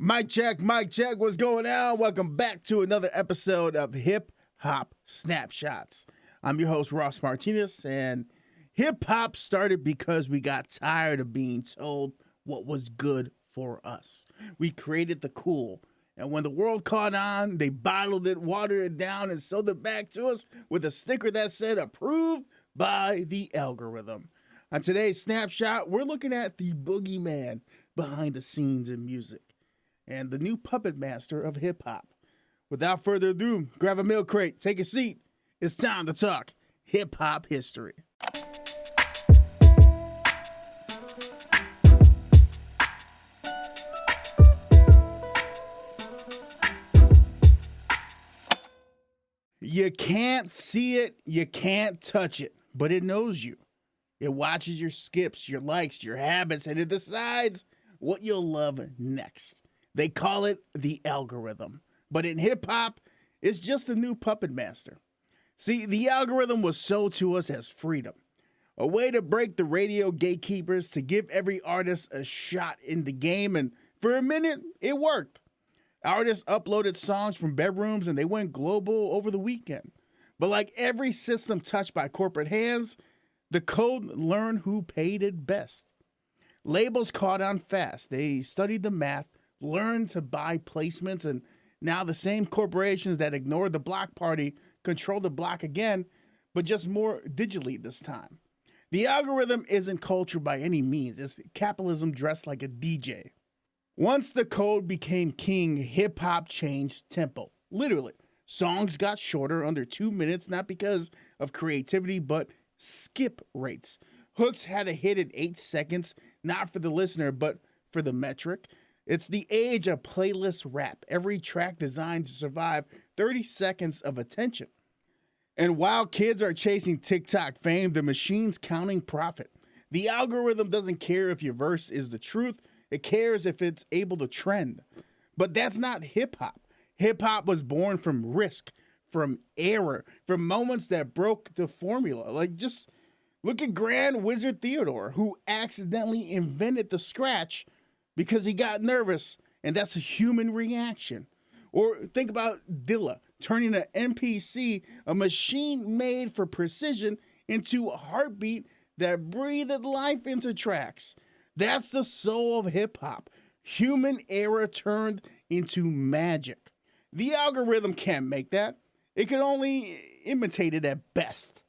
Mic check, what's going on? Welcome back to another episode of Hip Hop Snapshots. I'm your host, Russ Martinez, and hip hop started because we got tired of being told what was good for us. We created the cool, and when the world caught on, they bottled it, watered it down, and sold it back to us with a sticker that said approved by the algorithm. On today's Snapshot, we're looking at the boogeyman behind the scenes in music and the new puppet master of hip-hop. Without further ado, grab a milk crate, take a seat. It's time to talk hip-hop history. You can't see it, you can't touch it, but it knows you. It watches your skips, your likes, your habits, and it decides what you'll love next. They call it the algorithm. But in hip-hop, it's just a new puppet master. See, the algorithm was sold to us as freedom. A way to break the radio gatekeepers, to give every artist a shot in the game, and for a minute, it worked. Artists uploaded songs from bedrooms and they went global over the weekend. But like every system touched by corporate hands, the code learned who paid it best. Labels caught on fast. They studied the math, learned to buy placements, and now the same corporations that ignored the block party control the block again, but just more digitally this time. The algorithm isn't culture by any means. It's capitalism dressed like a DJ. Once the code became king, hip-hop changed tempo. Literally, songs got shorter, under 2 minutes, not because of creativity, but skip rates. Hooks had to hit in 8 seconds, not for the listener, but for the metric. It's the age of playlist rap, every track designed to survive 30 seconds of attention. And while kids are chasing TikTok fame, the machine's counting profit. The algorithm doesn't care if your verse is the truth. It cares if it's able to trend. But that's not hip-hop. Hip-hop was born from risk, from error, from moments that broke the formula. Like, just look at Grand Wizard Theodore, who accidentally invented the scratch because he got nervous, and that's a human reaction. Or think about Dilla turning an NPC, a machine made for precision, into a heartbeat that breathed life into tracks. That's the soul of hip-hop. Human error turned into magic. The algorithm can't make that. It can only imitate it at best.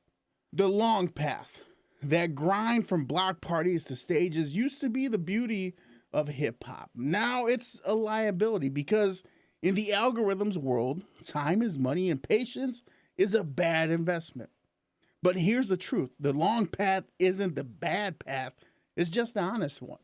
The long path, that grind from block parties to stages, used to be the beauty of hip-hop. Now it's a liability because in the algorithm's world, time is money and patience is a bad investment. But here's the truth. The long path isn't the bad path. It's just the honest one.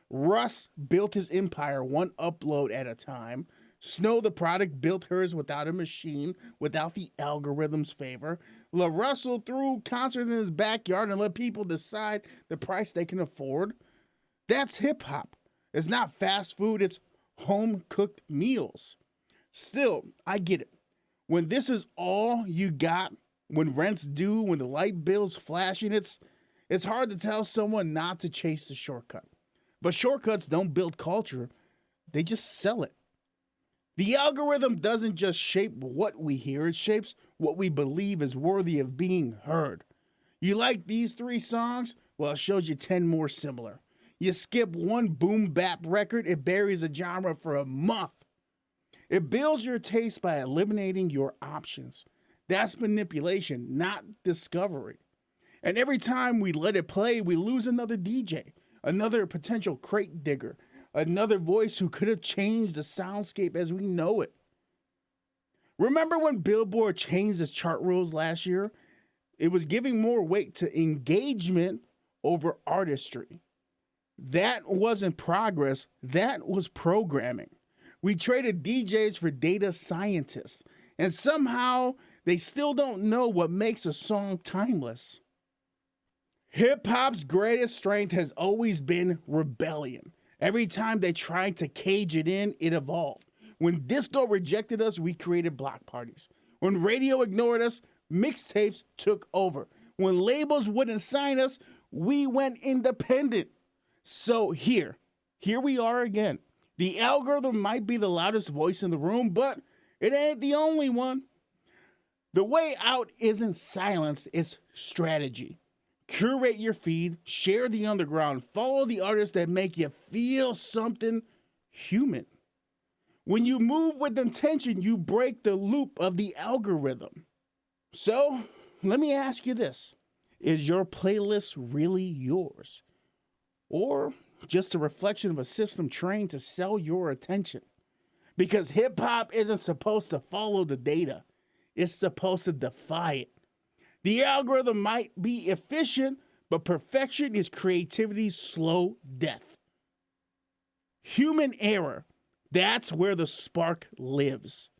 Russ built his empire one upload at a time. Snow the product built hers without a machine, without the algorithm's favor. La Russell threw concerts in his backyard and let people decide the price they can afford. That's hip-hop. It's not fast food, it's home-cooked meals. Still, I get it. When this is all you got, when rent's due, when the light bill's flashing, it's hard to tell someone not to chase the shortcut. But shortcuts don't build culture, they just sell it. The algorithm doesn't just shape what we hear, it shapes what we believe is worthy of being heard. You like these 3 songs? Well, it shows you 10 more similar. You skip one boom bap record, it buries a genre for a month. It builds your taste by eliminating your options. That's manipulation, not discovery. And every time we let it play, we lose another DJ, another potential crate digger, another voice who could have changed the soundscape as we know it. Remember when Billboard changed its chart rules last year? It was giving more weight to engagement over artistry. That wasn't progress, that was programming. We traded DJs for data scientists, and somehow they still don't know what makes a song timeless. Hip-hop's greatest strength has always been rebellion. Every time they tried to cage it in, it evolved. When disco rejected us, we created block parties. When radio ignored us, mixtapes took over. When labels wouldn't sign us, we went independent. So here we are again, The algorithm might be the loudest voice in the room, but it ain't the only one. The way out isn't silence, it's strategy. Curate your feed, share the underground, follow the artists that make you feel something human. When you move with intention, you break the loop of the algorithm. So, let me ask you this. Is your playlist really yours? Or just a reflection of a system trained to sell your attention? Because hip hop isn't supposed to follow the data. It's supposed to defy it. The algorithm might be efficient, but perfection is creativity's slow death. Human error, that's where the spark lives.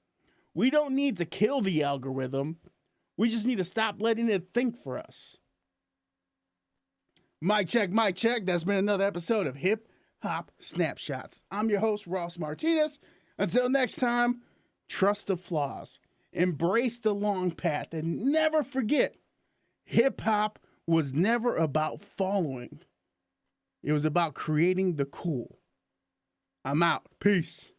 We don't need to kill the algorithm. We just need to stop letting it think for us. Mic check, mic check. That's been another episode of Hip Hop Snapshots. I'm your host, Russ Martinez. Until next time, trust the flaws, embrace the long path, and never forget, hip hop was never about following. It was about creating the cool. I'm out. Peace.